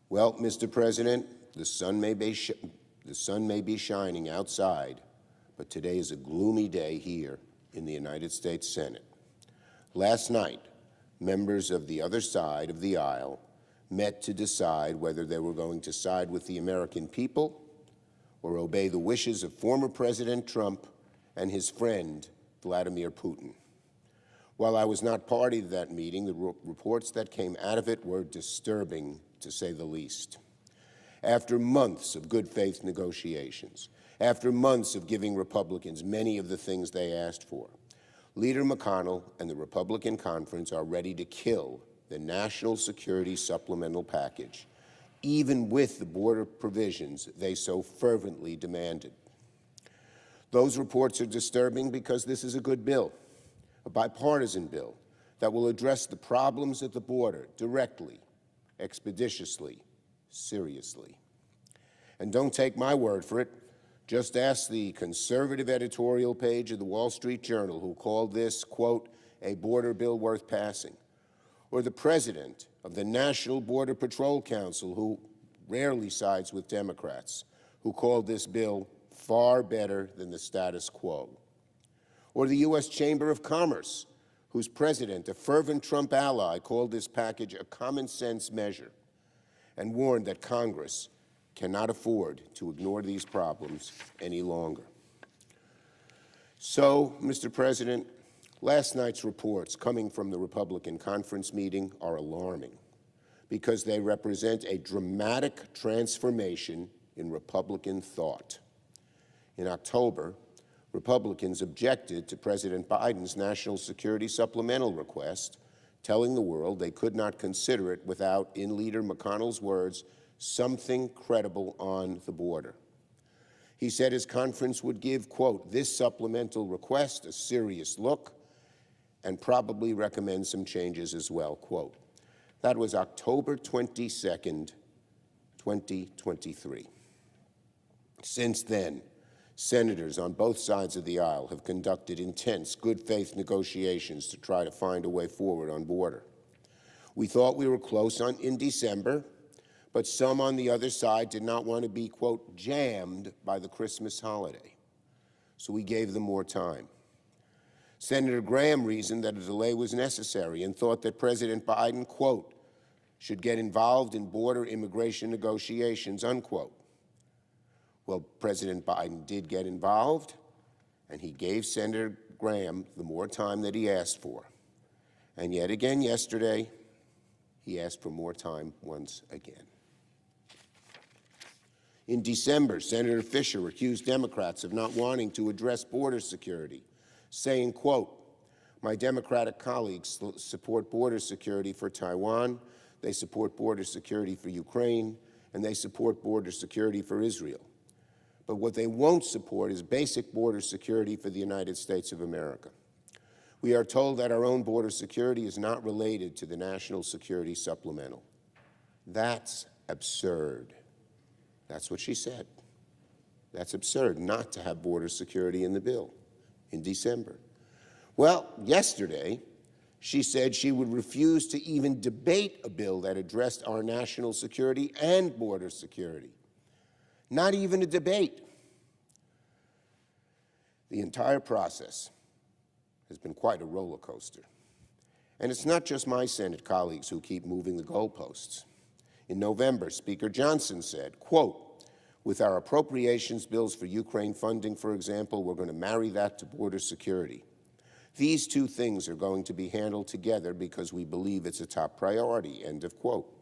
Well, Mr. President, the sun may be shining outside, but today is a gloomy day here in the United States Senate. Last night, members of the other side of the aisle met to decide whether they were going to side with the American people or obey the wishes of former President Trump and his friend, Vladimir Putin. While I was not party to that meeting, the reports that came out of it were disturbing, to say the least. After months of good faith negotiations, after months of giving Republicans many of the things they asked for, Leader McConnell and the Republican conference are ready to kill the national security supplemental package, even with the border provisions they so fervently demanded. Those reports are disturbing because this is a good bill, a bipartisan bill that will address the problems at the border directly, expeditiously, seriously. And don't take my word for it. Just ask the conservative editorial page of the Wall Street Journal, who called this, quote, a border bill worth passing, or the president of the National Border Patrol Council, who rarely sides with Democrats, who called this bill far better than the status quo, or the U.S. Chamber of Commerce, whose president, a fervent Trump ally, called this package a common-sense measure and warned that Congress cannot afford to ignore these problems any longer. So, Mr. President, last night's reports coming from the Republican conference meeting are alarming because they represent a dramatic transformation in Republican thought. In October, Republicans objected to President Biden's national security supplemental request, telling the world they could not consider it without, in Leader McConnell's words, something credible on the border. He said his conference would give, quote, this supplemental request a serious look and probably recommend some changes as well, quote. That was October 22nd, 2023. Since then, senators on both sides of the aisle have conducted intense, good faith negotiations to try to find a way forward on border. We thought we were close in December, but some on the other side did not want to be, quote, jammed by the Christmas holiday. So we gave them more time. Senator Graham reasoned that a delay was necessary and thought that President Biden, quote, should get involved in border immigration negotiations, unquote. Well, President Biden did get involved, and he gave Senator Graham the more time that he asked for. And yet again yesterday, he asked for more time once again. In December, Senator Fisher accused Democrats of not wanting to address border security, saying, quote, my Democratic colleagues support border security for Taiwan, they support border security for Ukraine, and they support border security for Israel. But what they won't support is basic border security for the United States of America. We are told that our own border security is not related to the National Security Supplemental. That's absurd. That's what she said. That's absurd not to have border security in the bill in December. Well, yesterday, she said she would refuse to even debate a bill that addressed our national security and border security. Not even a debate. The entire process has been quite a roller coaster. And it's not just my Senate colleagues who keep moving the goalposts. In November, Speaker Johnson said, quote, with our appropriations bills for Ukraine funding, for example, we're going to marry that to border security. These two things are going to be handled together because we believe it's a top priority, end of quote.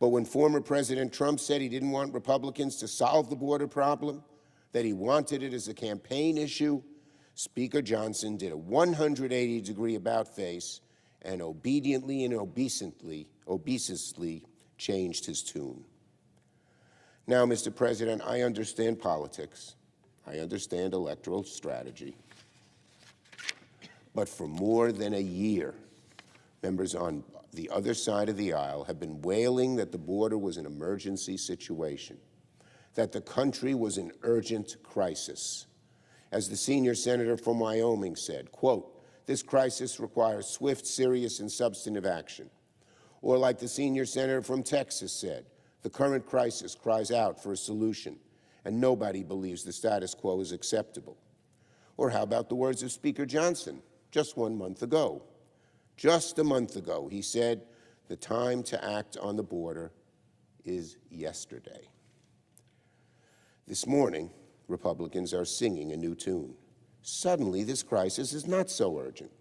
But when former President Trump said he didn't want Republicans to solve the border problem, that he wanted it as a campaign issue, Speaker Johnson did a 180-degree about-face and obediently and obeisantly changed his tune. Now, Mr. President, I understand politics. I understand electoral strategy. But for more than a year, members on the other side of the aisle have been wailing that the border was an emergency situation, that the country was in urgent crisis. As the senior senator from Wyoming said, quote, this crisis requires swift, serious, and substantive action. Or like the senior senator from Texas said, The current crisis cries out for a solution, and nobody believes the status quo is acceptable. Or how about the words of Speaker Johnson just 1 month ago? Just a month ago, he said, "The time to act on the border is yesterday." This morning, Republicans are singing a new tune. Suddenly, this crisis is not so urgent.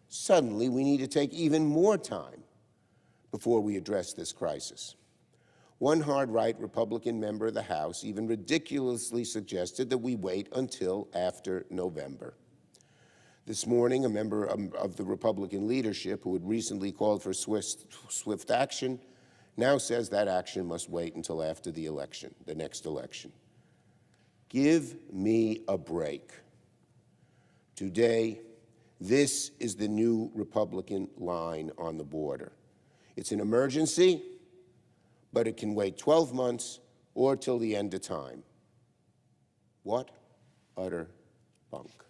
Suddenly, we need to take even more time before we address this crisis. One hard-right Republican member of the House even ridiculously suggested that we wait until after November. This morning, a member of the Republican leadership who had recently called for swift action now says that action must wait until after the election, the next election. Give me a break. Today, this is the new Republican line on the border. It's an emergency, but it can wait 12 months or till the end of time. What utter bunk.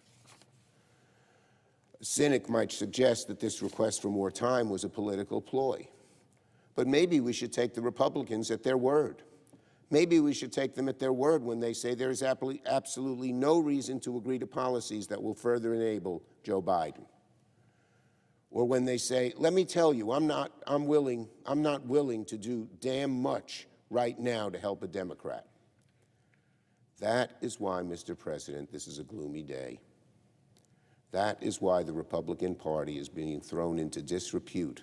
A cynic might suggest that this request for more time was a political ploy. But maybe we should take the Republicans at their word. Maybe we should take them at their word when they say there is absolutely no reason to agree to policies that will further enable Joe Biden. Or when they say, let me tell you, I'm not willing to do damn much right now to help a Democrat. That is why, Mr. President, this is a gloomy day. That is why the Republican Party is being thrown into disrepute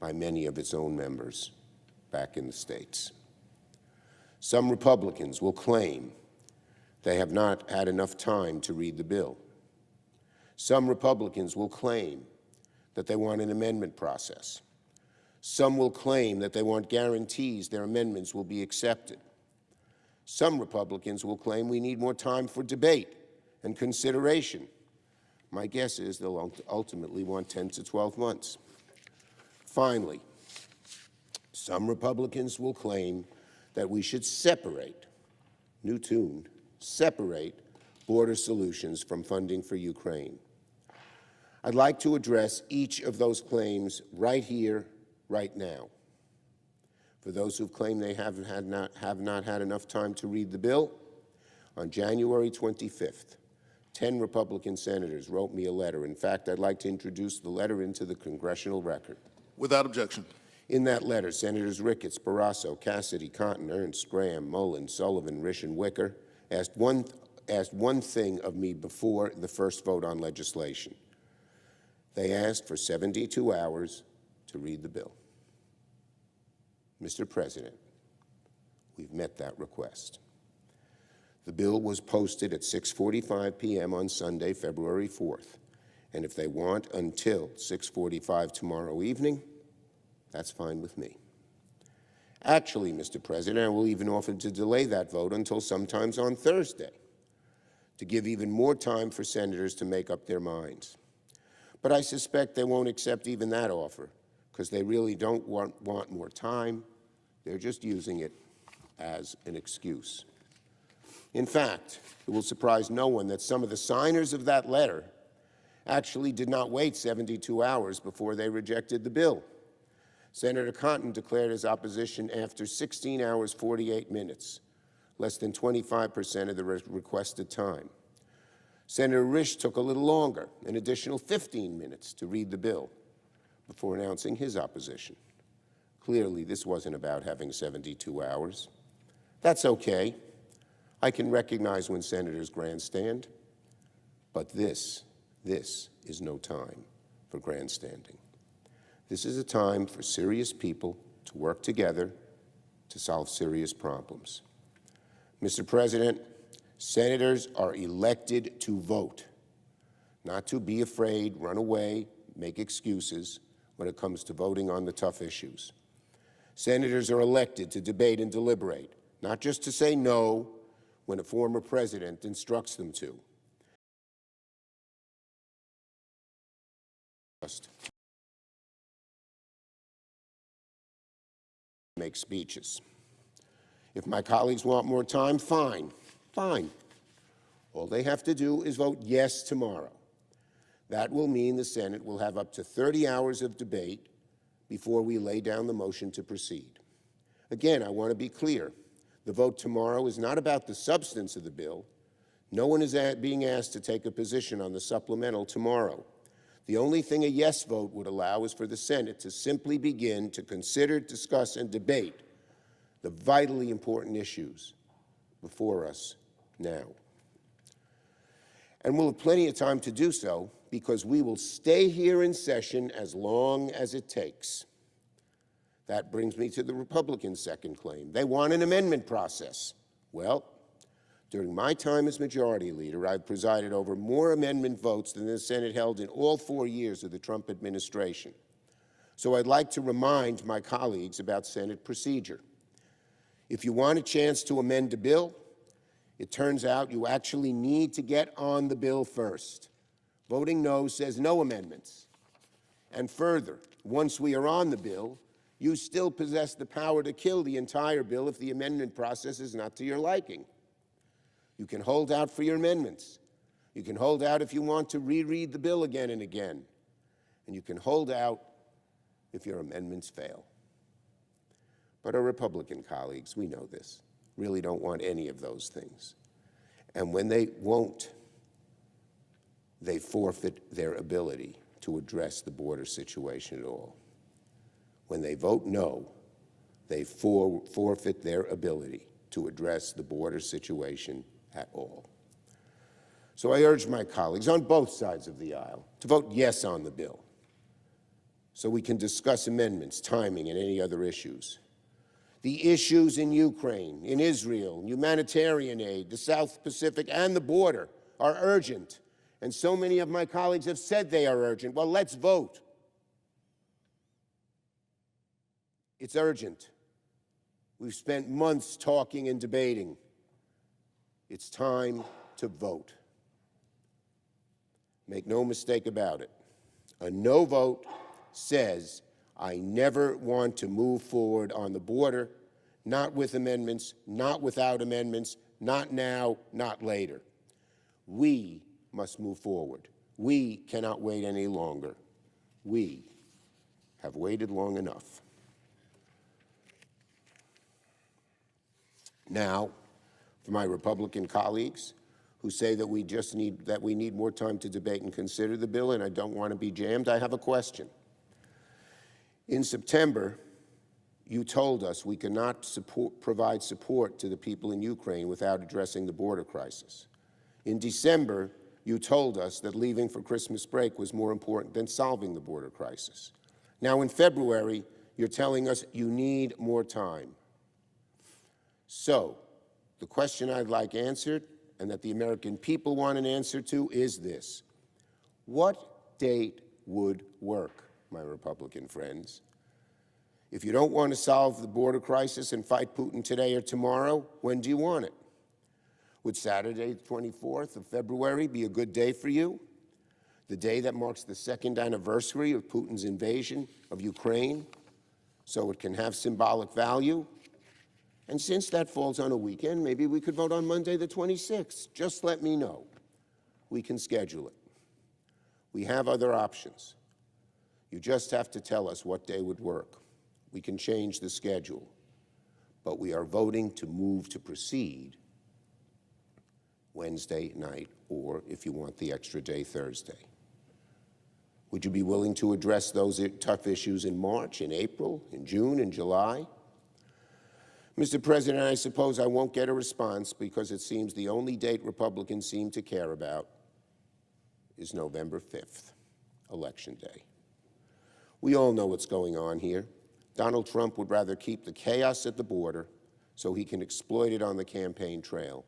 by many of its own members back in the States. Some Republicans will claim they have not had enough time to read the bill. Some Republicans will claim that they want an amendment process. Some will claim that they want guarantees their amendments will be accepted. Some Republicans will claim we need more time for debate and consideration. My guess is they'll ultimately want 10 to 12 months. Finally, some Republicans will claim that we should separate, new tune, separate border solutions from funding for Ukraine. I'd like to address each of those claims right here, right now. For those who've claimed they have not had enough time to read the bill, on January 25th, 10 Republican senators wrote me a letter. In fact, I'd like to introduce the letter into the congressional record. Without objection. In that letter, Senators Ricketts, Barrasso, Cassidy, Cotton, Ernst, Graham, Mullen, Sullivan, Risch, and Wicker asked one thing of me before the first vote on legislation. They asked for 72 hours to read the bill. Mr. President, we've met that request. The bill was posted at 6:45 p.m. on Sunday, February 4th, and if they want until 6:45 tomorrow evening, that's fine with me. Actually, Mr. President, I will even offer to delay that vote until sometimes on Thursday, to give even more time for senators to make up their minds. But I suspect they won't accept even that offer, because they really don't want more time. They're just using it as an excuse. In fact, it will surprise no one that some of the signers of that letter actually did not wait 72 hours before they rejected the bill. Senator Cotton declared his opposition after 16 hours, 48 minutes, less than 25% of the requested time. Senator Risch took a little longer, an additional 15 minutes to read the bill before announcing his opposition. Clearly, this wasn't about having 72 hours. That's okay. I can recognize when senators grandstand, but this is no time for grandstanding. This is a time for serious people to work together to solve serious problems. Mr. President, senators are elected to vote, not to be afraid, run away, make excuses when it comes to voting on the tough issues. Senators are elected to debate and deliberate, not just to say no when a former president instructs them to. Make speeches. If my colleagues want more time, fine. All they have to do is vote yes tomorrow. That will mean the Senate will have up to 30 hours of debate before we lay down the motion to proceed. Again, I want to be clear. The vote tomorrow is not about the substance of the bill. No one is being asked to take a position on the supplemental tomorrow. The only thing a yes vote would allow is for the Senate to simply begin to consider, discuss, and debate the vitally important issues before us now. And we'll have plenty of time to do so because we will stay here in session as long as it takes. That brings me to the Republicans' second claim. They want an amendment process. Well, during my time as Majority Leader, I've presided over more amendment votes than the Senate held in all 4 years of the Trump administration. So I'd like to remind my colleagues about Senate procedure. If you want a chance to amend a bill, it turns out you actually need to get on the bill first. Voting no says no amendments. And further, once we are on the bill, you still possess the power to kill the entire bill if the amendment process is not to your liking. You can hold out for your amendments. You can hold out if you want to reread the bill again and again. And you can hold out if your amendments fail. But our Republican colleagues, we know this, really don't want any of those things. And when they won't, they forfeit their ability to address the border situation at all. When they vote no, they forfeit their ability to address the border situation at all. So I urge my colleagues on both sides of the aisle to vote yes on the bill so we can discuss amendments, timing, and any other issues. The issues in Ukraine, in Israel, humanitarian aid, the South Pacific, and the border are urgent. And so many of my colleagues have said they are urgent. Well, let's vote. It's urgent. We've spent months talking and debating. It's time to vote. Make no mistake about it. A no vote says, I never want to move forward on the border, not with amendments, not without amendments, not now, not later. We must move forward. We cannot wait any longer. We have waited long enough. Now, for my Republican colleagues who say that we need more time to debate and consider the bill and I don't want to be jammed, I have a question. In September, you told us we cannot provide support to the people in Ukraine without addressing the border crisis. In December, you told us that leaving for Christmas break was more important than solving the border crisis. Now in February, you're telling us you need more time. So, the question I'd like answered, and that the American people want an answer to, is this. What date would work, my Republican friends? If you don't want to solve the border crisis and fight Putin today or tomorrow, when do you want it? Would Saturday, the 24th of February be a good day for you? The day that marks the second anniversary of Putin's invasion of Ukraine, so it can have symbolic value? And since that falls on a weekend, maybe we could vote on Monday the 26th. Just let me know. We can schedule it. We have other options. You just have to tell us what day would work. We can change the schedule. But we are voting to move to proceed Wednesday night, or if you want the extra day, Thursday. Would you be willing to address those tough issues in March, in April, in June, in July? Mr. President, I suppose I won't get a response because it seems the only date Republicans seem to care about is November 5th, Election Day. We all know what's going on here. Donald Trump would rather keep the chaos at the border so he can exploit it on the campaign trail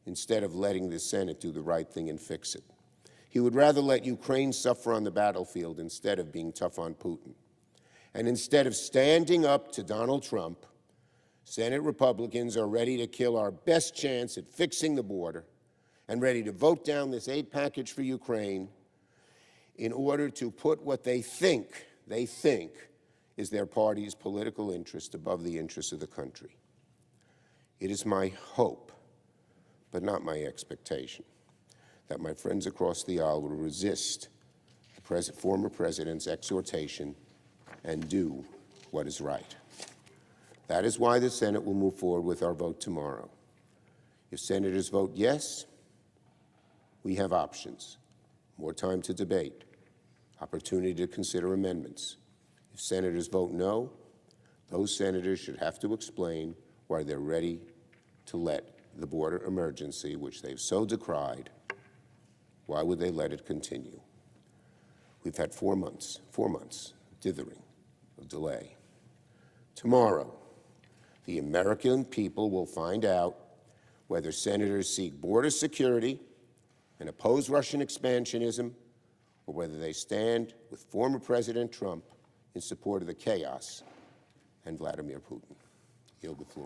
instead of letting the Senate do the right thing and fix it. He would rather let Ukraine suffer on the battlefield instead of being tough on Putin. And instead of standing up to Donald Trump, Senate Republicans are ready to kill our best chance at fixing the border and ready to vote down this aid package for Ukraine in order to put what they think is their party's political interest above the interests of the country. It is my hope, but not my expectation, that my friends across the aisle will resist the former president's exhortation and do what is right. That is why the Senate will move forward with our vote tomorrow. If senators vote yes, we have options: more time to debate, opportunity to consider amendments. If senators vote no, those senators should have to explain why they're ready to let the border emergency, which they've so decried, why would they let it continue? We've had 4 months dithering, of delay. Tomorrow, the American people will find out whether senators seek border security and oppose Russian expansionism, or whether they stand with former President Trump in support of the chaos and Vladimir Putin. Yield the floor.